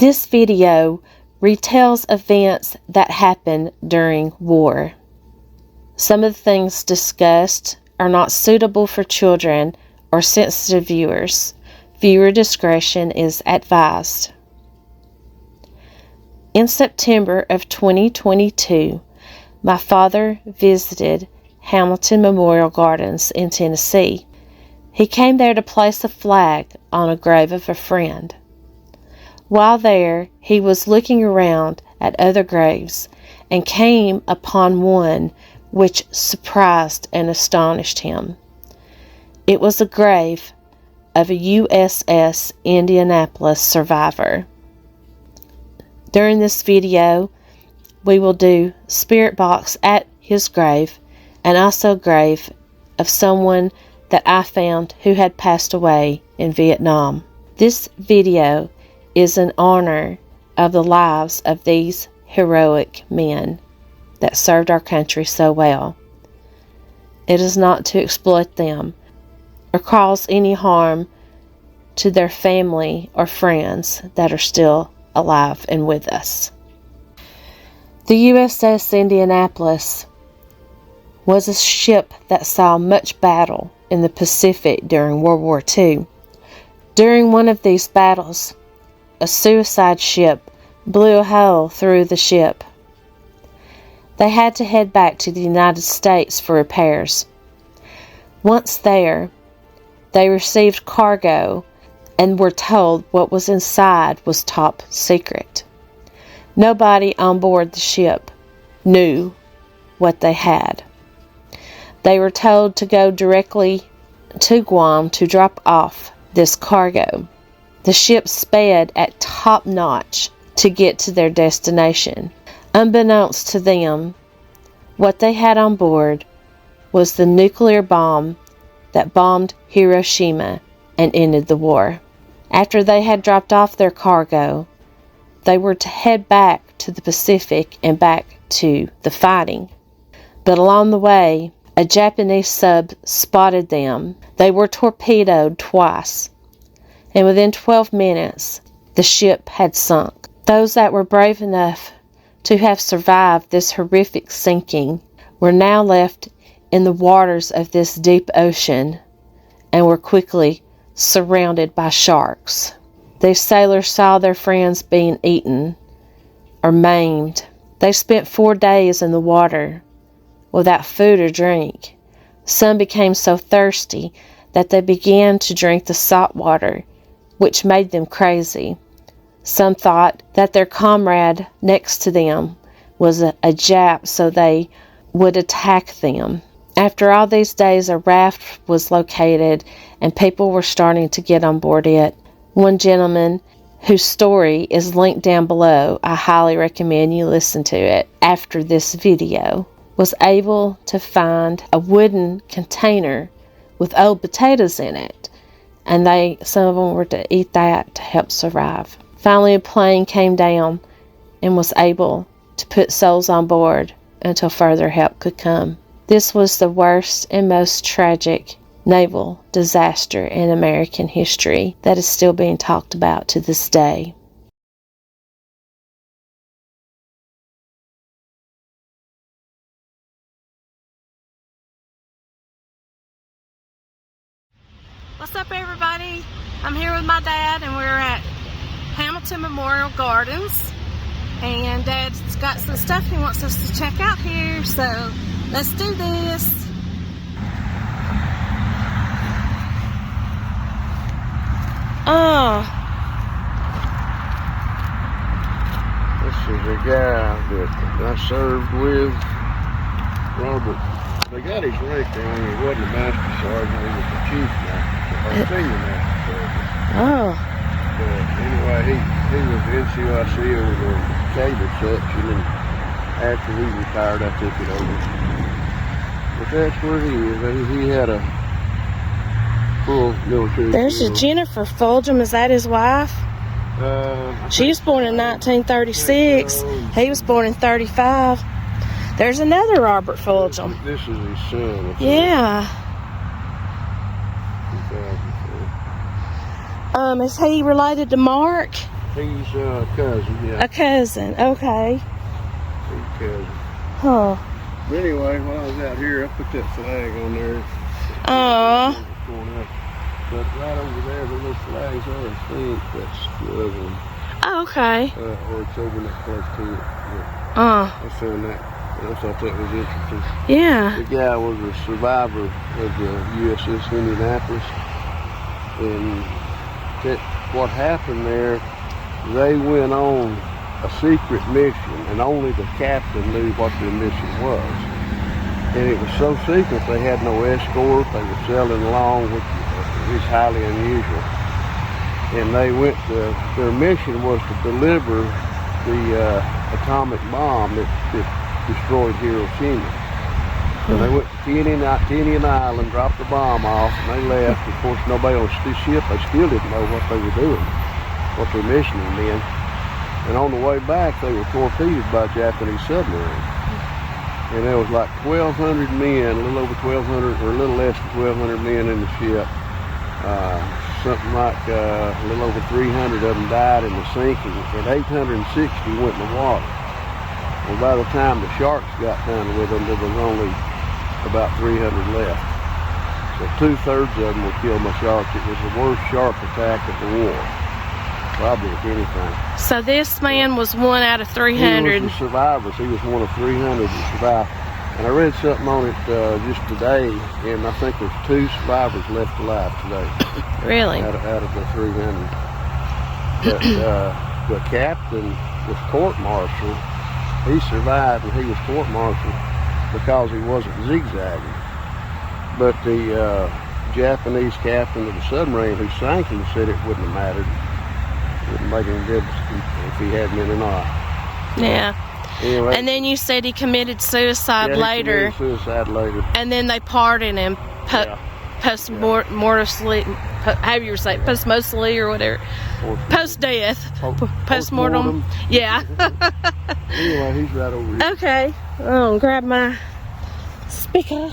This video retells events that happened during war. Some of the things discussed are not suitable for children or sensitive viewers. Viewer discretion is advised. In September of 2022, my father visited Hamilton Memorial Gardens in Tennessee. He came there to place a flag on a grave of a friend. While there, he was looking around at other graves and came upon one which surprised and astonished him. It was a grave of a USS Indianapolis survivor. During this video, we will do spirit box at his grave and also grave of someone that I found who had passed away in Vietnam. This video is in honor of the lives of these heroic men that served our country so well. It is not to exploit them or cause any harm to their family or friends that are still alive and with us. The USS Indianapolis was a ship that saw much battle in the Pacific during World War II. During one of these battles, a suicide ship blew a hole through the ship. They had to head back to the United States for repairs. Once there, they received cargo and were told what was inside was top secret. Nobody on board the ship knew what they had. They were told to go directly to Guam to drop off this cargo. The ship sped at top notch to get to their destination. Unbeknownst to them, what they had on board was the nuclear bomb that bombed Hiroshima and ended the war. After they had dropped off their cargo, they were to head back to the Pacific and back to the fighting. But along the way, a Japanese sub spotted them. They were torpedoed twice, and within 12 minutes, the ship had sunk. Those that were brave enough to have survived this horrific sinking were now left in the waters of this deep ocean and were quickly surrounded by sharks. These sailors saw their friends being eaten or maimed. They spent 4 days in the water without food or drink. Some became so thirsty that they began to drink the salt water, which made them crazy. Some thought that their comrade next to them was a Jap, so they would attack them. After all these days, a raft was located and people were starting to get on board it. One gentleman, whose story is linked down below, I highly recommend you listen to it after this video, was able to find a wooden container with old potatoes in it, and some of them were to eat that to help survive. Finally, a plane came down and was able to put souls on board until further help could come. This was the worst and most tragic naval disaster in American history that is still being talked about to this day. What's up, everybody? I'm here with my dad and we're at Hamilton Memorial Gardens, and Dad's got some stuff he wants us to check out here, so let's do this. This is a guy that I served with, Robert. They got his rank wrong. He wasn't a master sergeant, he was a chief master, or senior master sergeant. Oh. But anyway, he was NCOIC over the cable section, and after he retired, I took it over. But that's where he is. He had a full military. There's a Jennifer Fulgham. Is that his wife? She was born in 1936. He was born in 35. There's another Robert Fulgham. This is his son. Yeah. 2004. Is he related to Mark? He's a cousin, yeah. A cousin, okay. He's cousin. Huh. But anyway, while I was out here, I put that flag on there. But right over there, the little flags are, I think that's the other one. Oh, okay. Or it's over next close to it. Yeah. I found that. I thought that was interesting. Yeah. The guy was a survivor of the USS Indianapolis. And what happened there, they went on a secret mission, and only the captain knew what their mission was. And it was so secret they had no escort. They were sailing along, which is highly unusual. And they went their mission was to deliver the atomic bomb that destroyed Hiroshima. And they went to Tinian Island, dropped the bomb off, and they left. Of course, nobody on the ship, they still didn't know what they were doing, what their mission had been. And on the way back, they were torpedoed by a Japanese submarine. And there was like 1,200 men, a little over 1,200, or a little less than 1,200 men in the ship. Something like a little over 300 of them died in the sinking, and 860 went in the water. Well, by the time the sharks got done with them, there was only about 300 left. So 2/3 of them were killed by sharks. It was the worst shark attack of the war, probably if anything. So this man was one out of 300. He was the survivors. He was one of 300 that survived. And I read something on it just today, and I think there's 2 survivors left alive today. Really? Out of the 300. But the captain was court-martialed. He survived, and he was court-martialed because he wasn't zigzagging. But the Japanese captain of the submarine who sank him said it wouldn't have mattered. It wouldn't make any difference if he had been or not. Yeah. Anyway, And then you said he committed suicide later. He committed suicide later. And then they pardoned him post-mortally, however you say it, post-mostly or whatever. Post-death. Post-mortem. Yeah. Anyway, he's right over here. Okay. Oh, grab my speaker.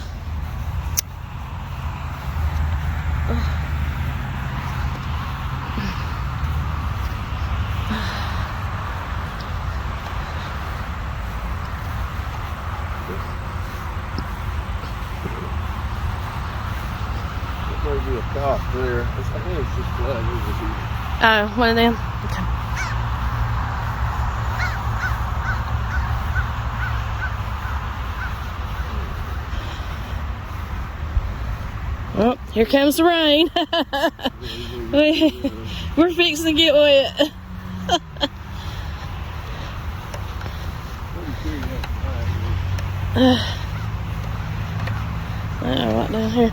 There's a cop there. I think it's just flag over here. Oh, one of them? Okay. Oh, here comes the rain. We're fixing to get wet. Right down here.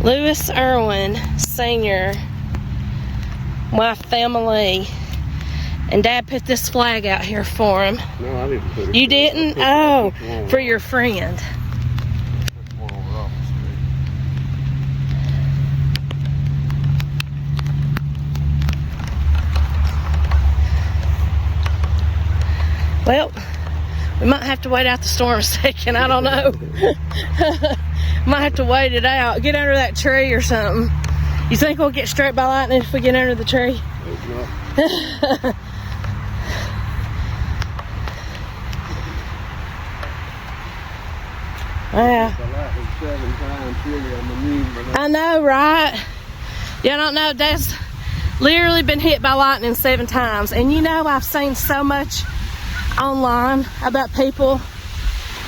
Lewis Irwin Sr., my family, and Dad put this flag out here for him. No, I didn't put it. You didn't? Oh, for your friend. Well, we might have to wait out the storm a second. I don't know. Might have to wait it out. Get under that tree or something. You think we'll get struck by lightning if we get under the tree? Yeah. I know, right? You don't know. Dad's literally been hit by lightning 7 times. And you know, I've seen so much online about people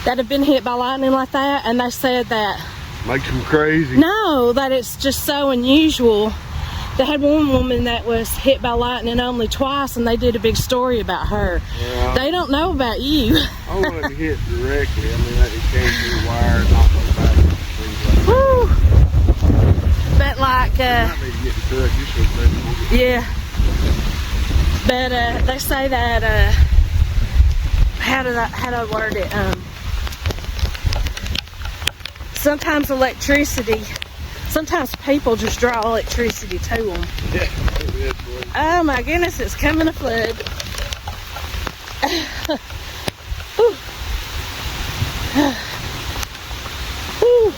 that have been hit by lightning like that, and they said that makes them crazy. No, that it's just so unusual. They had one woman that was hit by lightning only twice, and they did a big story about her. Yeah. They don't know about you. I wasn't hit directly. I mean, it came through the wire and knocked me back and things like But that. like, yeah. But they say that how do I word it? sometimes electricity, sometimes people just draw electricity to them. Yeah. Oh my goodness, it's coming a flood. Whew. Whew.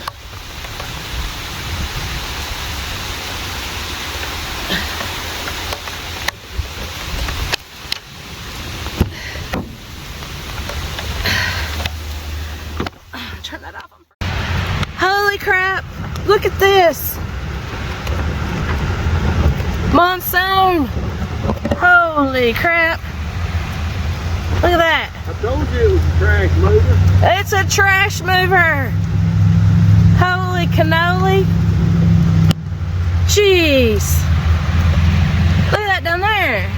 Turn that off. Holy crap! Look at this! Monsoon! Holy crap! Look at that! I told you it was a trash mover. It's a trash mover! Holy cannoli! Jeez! Look at that down there!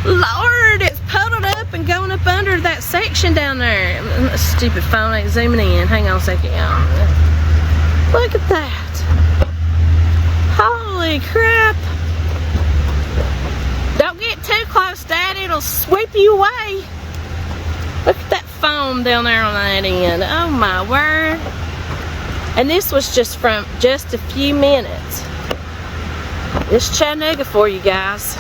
Lord, it's puddled up and going up under that section down there. Stupid phone ain't zooming in. Hang on a second, y'all. Look at that. Holy crap. Don't get too close, Dad. It'll sweep you away. Look at that foam down there on that end. Oh my word. And this was just from just a few minutes. It's Chattanooga for you guys.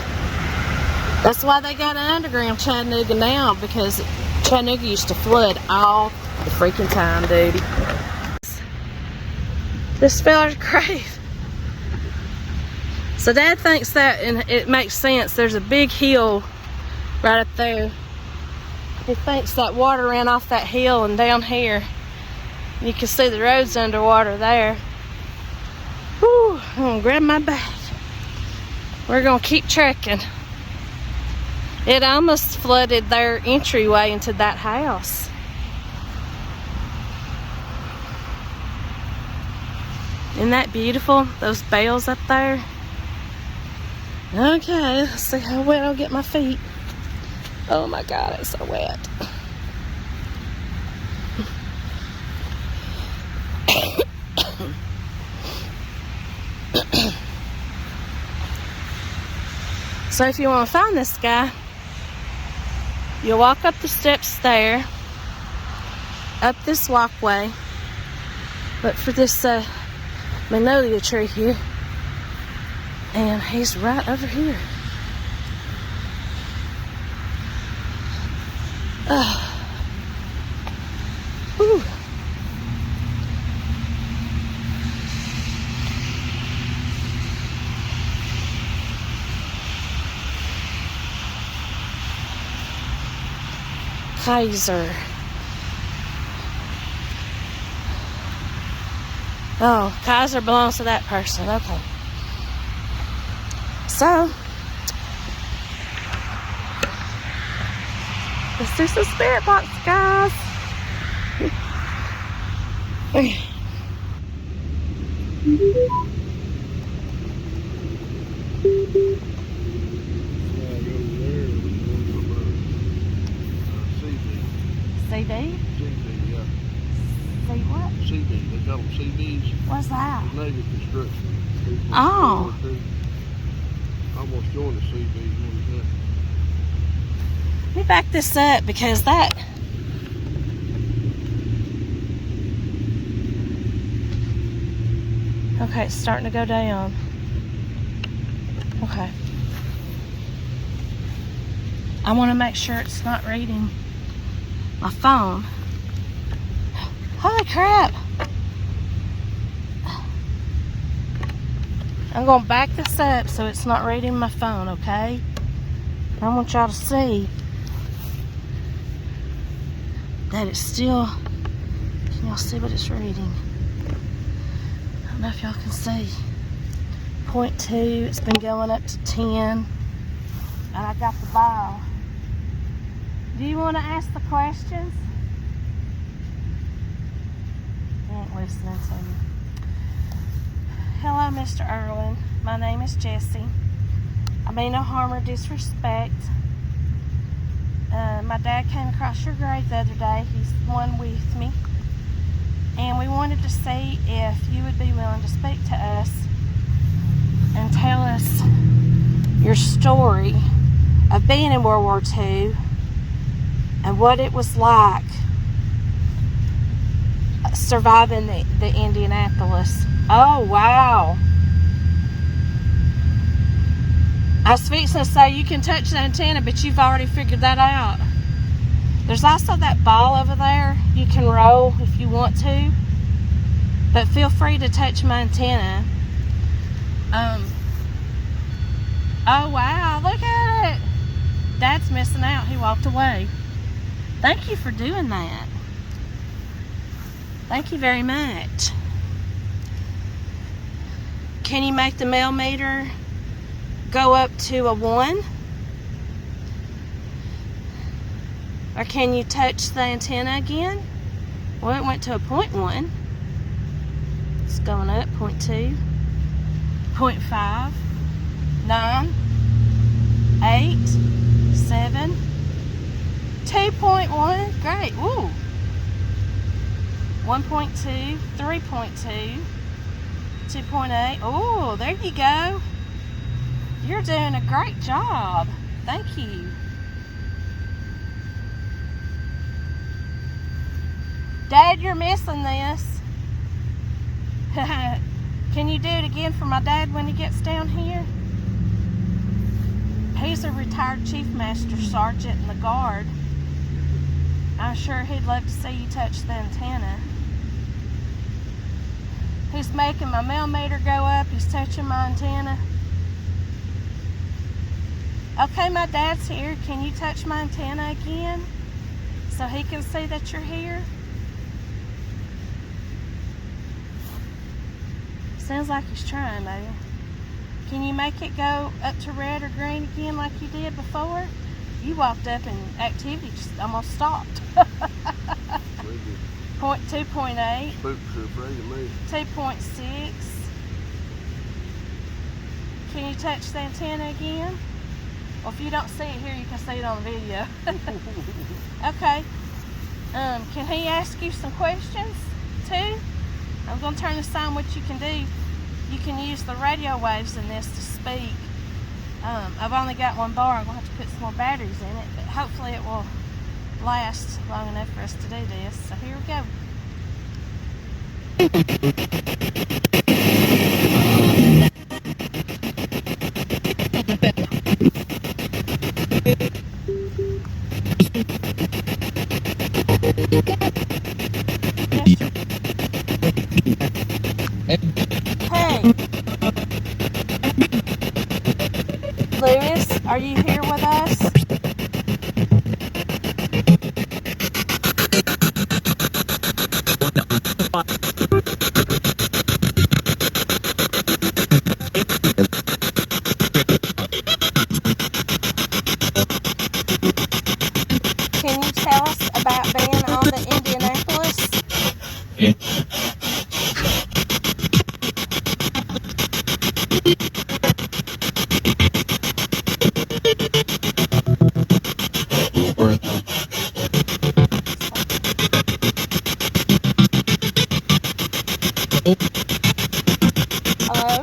That's why they got an underground Chattanooga now, because Chattanooga used to flood all the freaking time, dude. This feller's grave. So Dad thinks that, and it makes sense, there's a big hill right up there. He thinks that water ran off that hill and down here. You can see the road's underwater there. Whew, I'm gonna grab my bag. We're gonna keep trekking. It almost flooded their entryway into that house. Isn't that beautiful? Those bales up there. Okay, let's see how wet I'll get my feet. Oh my God, it's so wet. So if you want to find this guy, you'll walk up the steps there, up this walkway, look for this magnolia tree here, and he's right over here. Whew. Kaiser. Oh, Kaiser belongs to that person. Okay. So, let's do some spirit box, guys. CD? CB, yeah. See what? CB, they call them CBs. What's that? Navy construction. Oh. I almost joined the CBs. What was Let me back this up because that... Okay, it's starting to go down. Okay. I want to make sure it's not reading my phone. Holy crap! I'm going to back this up so it's not reading my phone, okay? I want y'all to see that it's still... Can y'all see what it's reading? I don't know if y'all can see. 0.2, it's been going up to 10. And I got the ball. Do you want to ask the questions? He ain't listening to me. Hello, Mr. Irwin. My name is Jessie. I mean no harm or disrespect. My dad came across your grave the other day. He's the one with me. And we wanted to see if you would be willing to speak to us and tell us your story of being in World War II and what it was like surviving the Indianapolis. Oh, wow. I was fixing to say you can touch the antenna, but you've already figured that out. There's also that ball over there you can roll if you want to, but feel free to touch my antenna. Oh wow, look at it. Dad's missing out. He walked away. Thank you for doing that. Thank you very much. Can you make the millimeter go up to a 1? Or can you touch the antenna again? Well, it went to a 0.1. It's going up, 0.2, 0.5, 9, 8, 7, 2.1. Great. Ooh. 1.2, 3.2, 2.8. Oh, there you go. You're doing a great job. Thank you. Dad, you're missing this. Can you do it again for my dad when he gets down here? He's a retired Chief Master Sergeant in the Guard. I'm sure he'd love to see you touch the antenna. He's making my millimeter go up. He's touching my antenna. Okay, my dad's here. Can you touch my antenna again so he can see that you're here? Sounds like he's trying, though. Can you make it go up to red or green again like you did before? You walked up and activity just almost stopped. 2.8. Spooks are afraid of me. 2.6. Can you touch the antenna again? Well, if you don't see it here, you can see it on the video. Okay. Can he ask you some questions too? I'm going to turn this on. What you can do, you can use the radio waves in this to speak. I've only got one bar. I'm going to have to put some more batteries in it, but hopefully it will last long enough for us to do this. So here we go. Hey, Lewis, are you here with us? Can you tell us about being on the Indianapolis? Hello?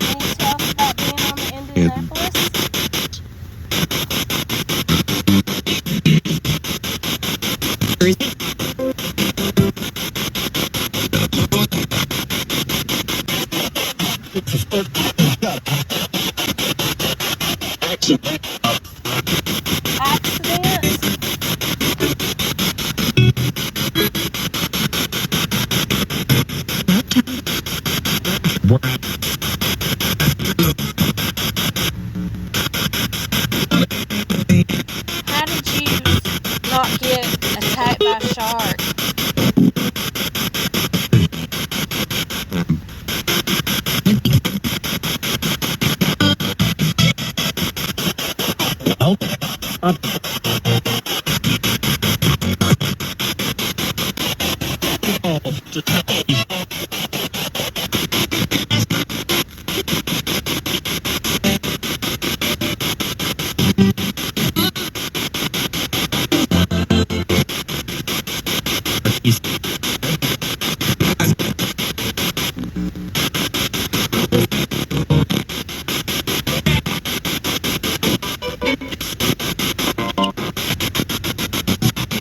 Can you tell us about being on the Indianapolis? Accidents? How did you not get attacked by a shark?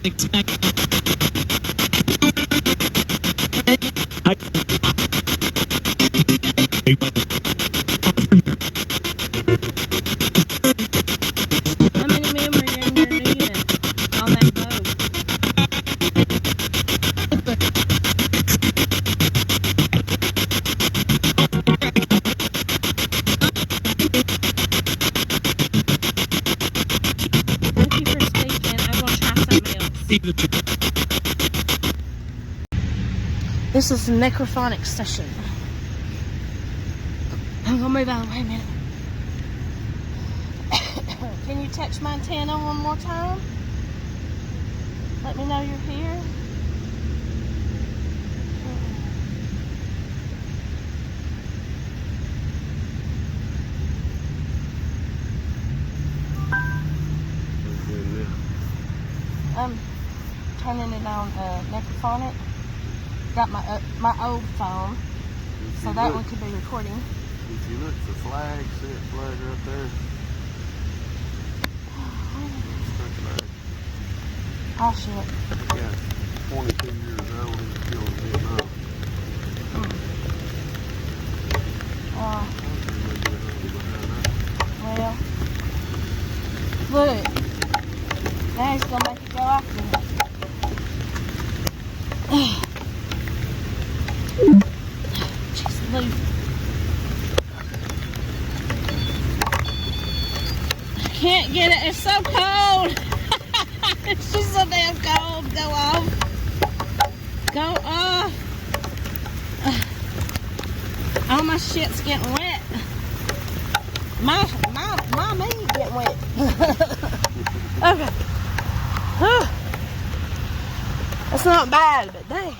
How many men were in your unit on that boat? Thank you for speaking. I'm going to try something else. This is the necrophonic session. I'm going to move out of the way a minute. Can you touch my antenna one more time? Let me know you're here. I'm turning it on necrophonic. Got my old phone, so that one could be recording. If you look, the flag, see that flag right there? Oh shit. Yeah, 22 years old and still in Vietnam. Well, look. Now he's gonna make it go after me. Jeez, Lou. I can't get it. It's so cold. It's just so damn cold. Go off. Go off. All my shit's getting wet. My meat getting wet. Okay. That's not bad, but dang.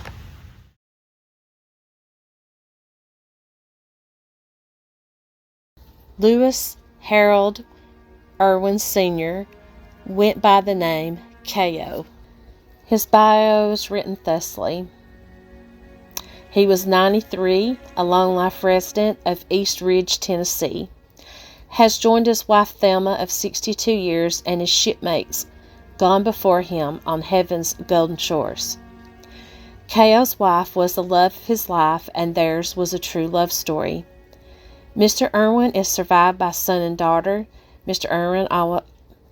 Lewis Harold Irwin Sr. went by the name K.O. His bio is written thusly. He was 93, a long life resident of East Ridge, Tennessee. Has joined his wife Thelma of 62 years and his shipmates gone before him on heaven's golden shores. K.O.'s wife was the love of his life, and theirs was a true love story. Mr. Irwin is survived by son and daughter. Mr. Irwin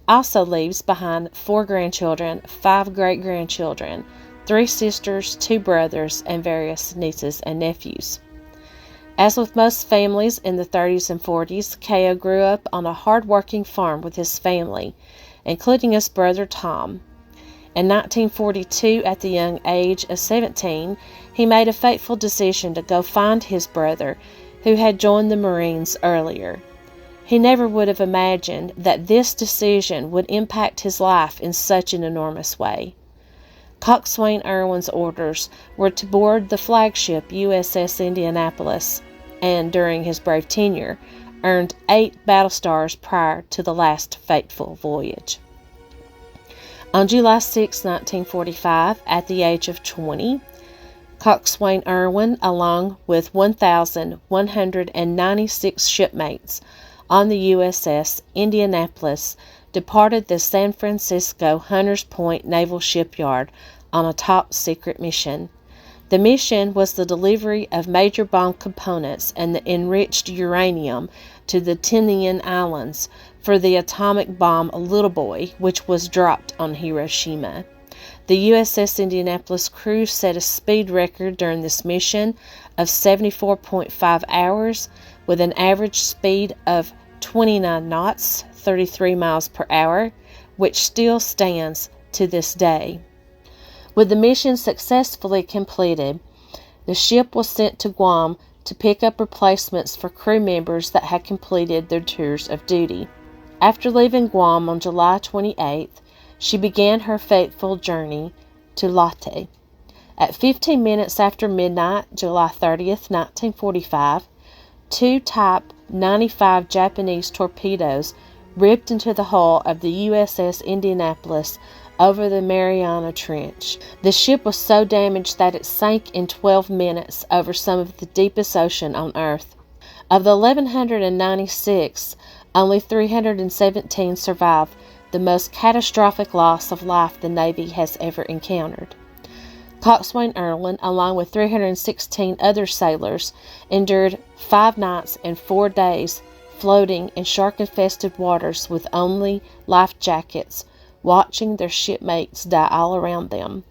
also leaves behind 4 grandchildren, 5 great-grandchildren, 3 sisters, 2 brothers, and various nieces and nephews. As with most families in the 30s and 40s, K.O. grew up on a hard-working farm with his family, including his brother Tom. In 1942, at the young age of 17, he made a fateful decision to go find his brother, who had joined the Marines earlier. He never would have imagined that this decision would impact his life in such an enormous way. Coxswain Irwin's orders were to board the flagship USS Indianapolis, and during his brave tenure, earned 8 battle stars prior to the last fateful voyage. On July 6, 1945, at the age of 20, Coxswain Irwin, along with 1,196 shipmates on the USS Indianapolis, departed the San Francisco Hunters Point Naval Shipyard on a top-secret mission. The mission was the delivery of major bomb components and the enriched uranium to the Tinian Islands for the atomic bomb Little Boy, which was dropped on Hiroshima. The USS Indianapolis crew set a speed record during this mission of 74.5 hours with an average speed of 29 knots, 33 miles per hour, which still stands to this day. With the mission successfully completed, the ship was sent to Guam to pick up replacements for crew members that had completed their tours of duty. After leaving Guam on July 28th, she began her fateful journey to Leyte. At 15 minutes after midnight, July 30th, 1945, 2 Type 95 Japanese torpedoes ripped into the hull of the USS Indianapolis over the Mariana Trench. The ship was so damaged that it sank in 12 minutes over some of the deepest ocean on Earth. Of the 1,196, only 317 survived the most catastrophic loss of life the Navy has ever encountered. Coxswain Irwin, along with 316 other sailors, endured 5 nights and 4 days floating in shark-infested waters with only life jackets, watching their shipmates die all around them.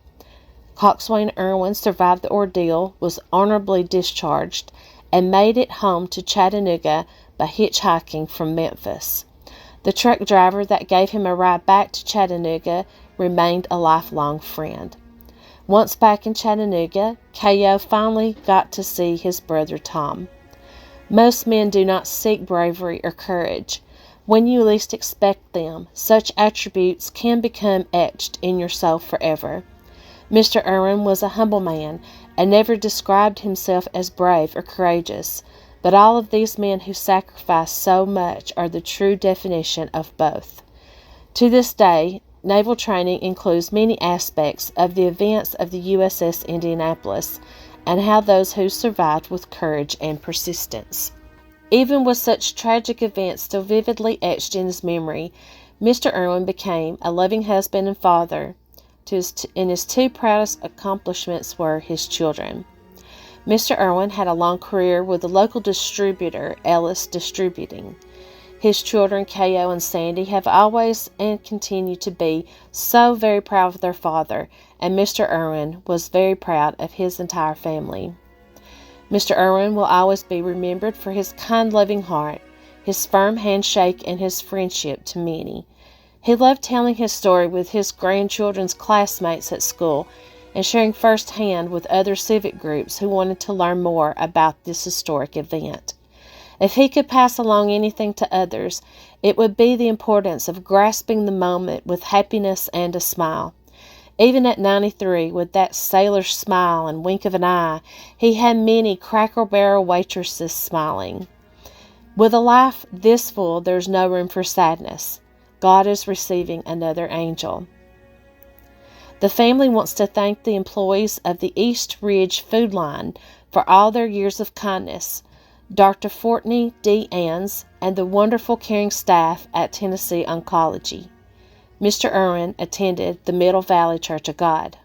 Coxswain Irwin survived the ordeal, was honorably discharged, and made it home to Chattanooga by hitchhiking from Memphis. The truck driver that gave him a ride back to Chattanooga remained a lifelong friend. Once back in Chattanooga, K.O. finally got to see his brother Tom. Most men do not seek bravery or courage. When you least expect them, such attributes can become etched in your soul forever. Mr. Irwin was a humble man, and never described himself as brave or courageous, but all of these men who sacrifice so much are the true definition of both. To this day, naval training includes many aspects of the events of the USS Indianapolis, and how those who survived with courage and persistence. Even with such tragic events still vividly etched in his memory, Mr. Irwin became a loving husband and father, and his 2 proudest accomplishments were his children. Mr. Irwin had a long career with the local distributor, Ellis Distributing. His children, K.O. and Sandy, have always and continue to be so very proud of their father, and Mr. Irwin was very proud of his entire family. Mr. Irwin will always be remembered for his kind, loving heart, his firm handshake, and his friendship to many. He loved telling his story with his grandchildren's classmates at school and sharing firsthand with other civic groups who wanted to learn more about this historic event. If he could pass along anything to others, it would be the importance of grasping the moment with happiness and a smile. Even at 93, with that sailor's smile and wink of an eye, he had many Cracker Barrel waitresses smiling. With a life this full, there's no room for sadness. God is receiving another angel. The family wants to thank the employees of the East Ridge Food Line for all their years of kindness, Dr. Fortney D. Ann's, and the wonderful caring staff at Tennessee Oncology. Mr. Irwin attended the Middle Valley Church of God.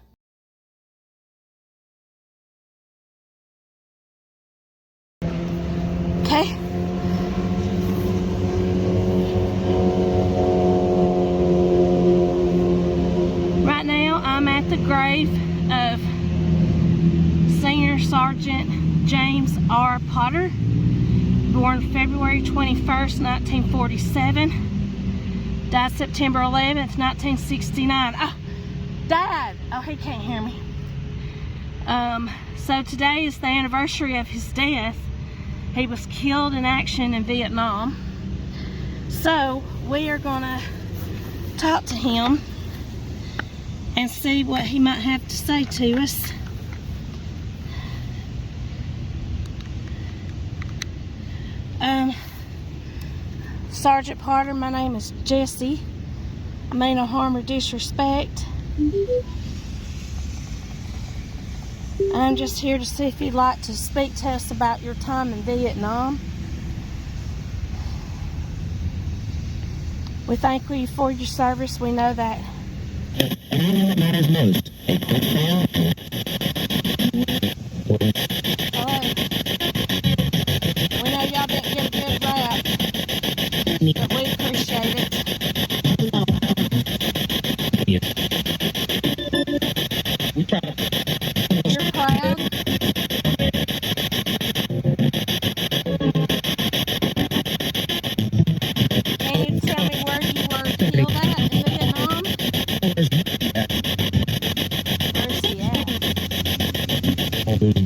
Okay. Right now I'm at the grave of Senior Sergeant James R. Potter, born February 21st, 1947. Died September 11th, 1969. Oh, died. Oh, he can't hear me. So today is the anniversary of his death. He was killed in action in Vietnam. So we are gonna talk to him and see what he might have to say to us. Sergeant Potter, my name is Jessie. I mean no harm or disrespect. I'm just here to see if you'd like to speak to us about your time in Vietnam. We thank you for your service. We know that. Hello. We know y'all didn't get a good rap, but we appreciate it. You're proud. Can you tell me where you were killed at in Vietnam? Where's he at? How did you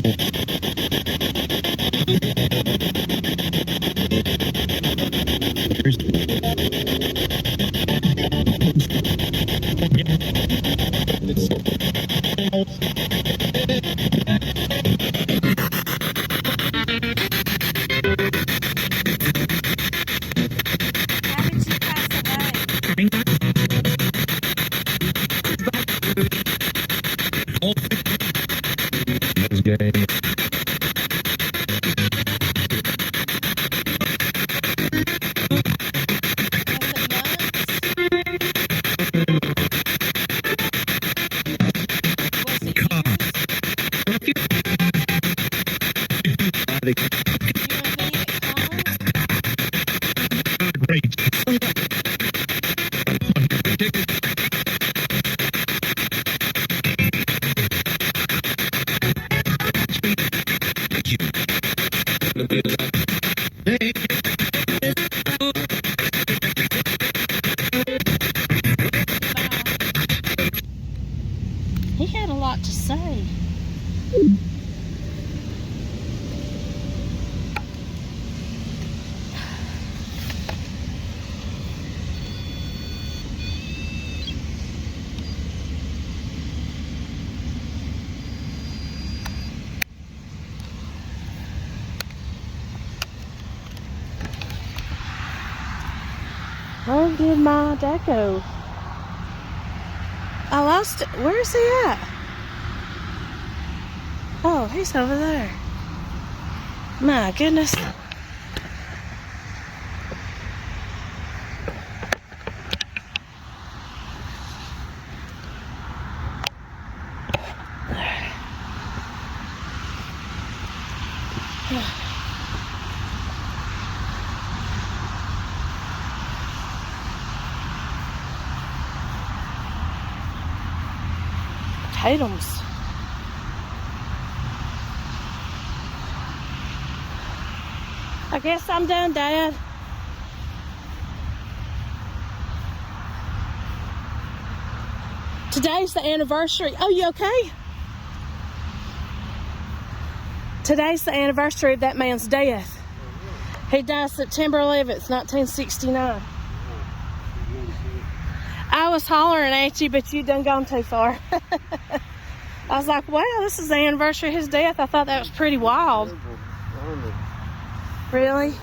pass away? Was it months? lot to say. Where did my dad go? I lost it. Where's he at? Oh, he's over there. My goodness. Potatoes. I guess I'm done, Dad. Today's the anniversary. Oh, you okay? Today's the anniversary of that man's death. He died September 11th, 1969. I was hollering at you, but you done gone too far. I was like, wow, this is the anniversary of his death. I thought that was pretty wild. Really?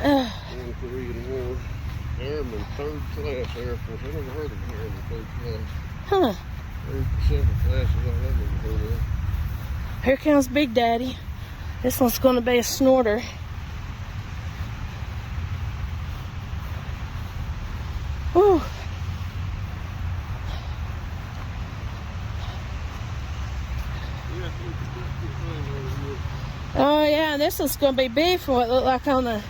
Airman, third class Air Force. I never heard of airman third class. Huh. Second class is all I've ever heard of. Here comes Big Daddy. This one's going to be a snorter. Whew. Oh yeah, this is going to be big for what it looked like on the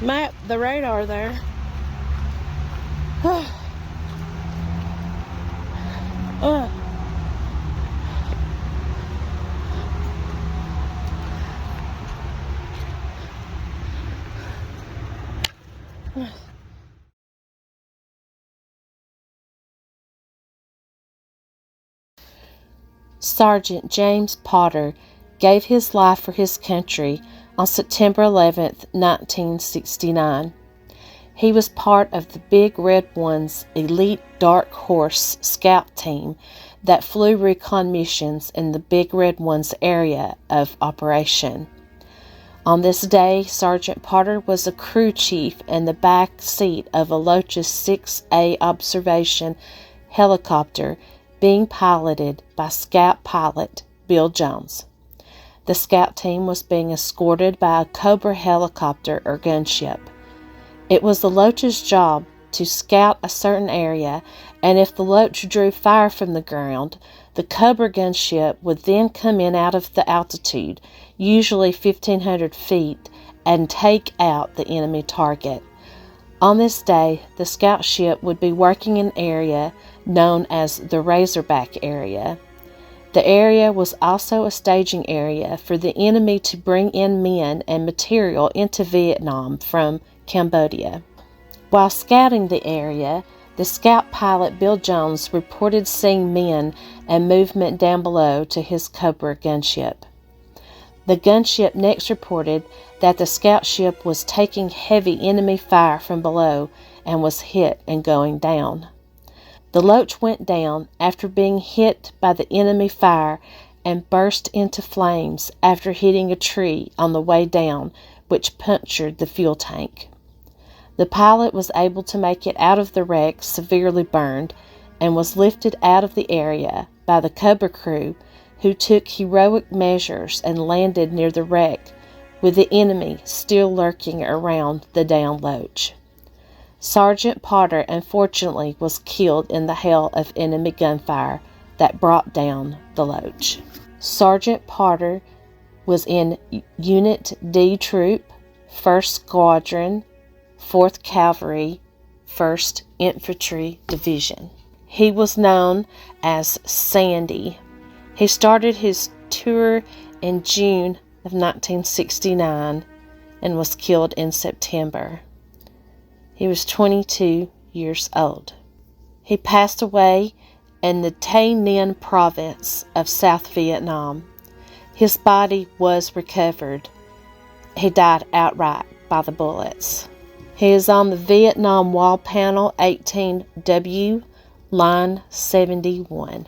map, the radar there. Sergeant James Potter gave his life for his country on September 11th, 1969. He was part of the Big Red One's elite Dark Horse scout team that flew recon missions in the Big Red One's area of operation. On this day, Sergeant Potter was a crew chief in the back seat of a Lotus 6A observation helicopter being piloted by Scout pilot Bill Jones. The scout team was being escorted by a Cobra helicopter or gunship. It was the Loach's job to scout a certain area, and if the Loach drew fire from the ground, the Cobra gunship would then come in out of the altitude, usually 1,500 feet, and take out the enemy target. On this day, the scout ship would be working in an area known as the Razorback area. The area was also a staging area for the enemy to bring in men and material into Vietnam from Cambodia. While scouting the area, the scout pilot Bill Jones reported seeing men and movement down below to his Cobra gunship. The gunship next reported that the scout ship was taking heavy enemy fire from below and was hit and going down. The Loach went down after being hit by the enemy fire and burst into flames after hitting a tree on the way down, which punctured the fuel tank. The pilot was able to make it out of the wreck severely burned and was lifted out of the area by the Cobra crew, who took heroic measures and landed near the wreck, with the enemy still lurking around the downed Loach. Sergeant Potter unfortunately was killed in the hail of enemy gunfire that brought down the Loach. Sergeant Potter was in Unit D Troop, 1st Squadron, 4th Cavalry, 1st Infantry Division. He was known as Sandy. He started his tour in June of 1969 and was killed in September. He was 22 years old. He passed away in the Tay Ninh province of South Vietnam. His body was recovered. He died outright by the bullets. He is on the Vietnam Wall Panel 18W, line 71.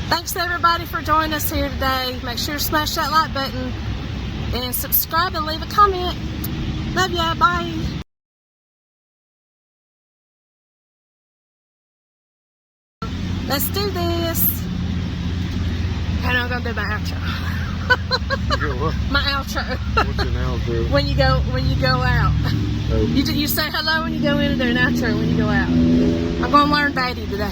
Thanks everybody for joining us here today. Make sure to smash that like button and subscribe and leave a comment. Love ya. Bye. Let's do this. And I'm gonna do my outro. You go what? My outro. What's an outro? When you go out. Oh. You say hello when you go in and do an outro when you go out. I'm gonna learn Batty today.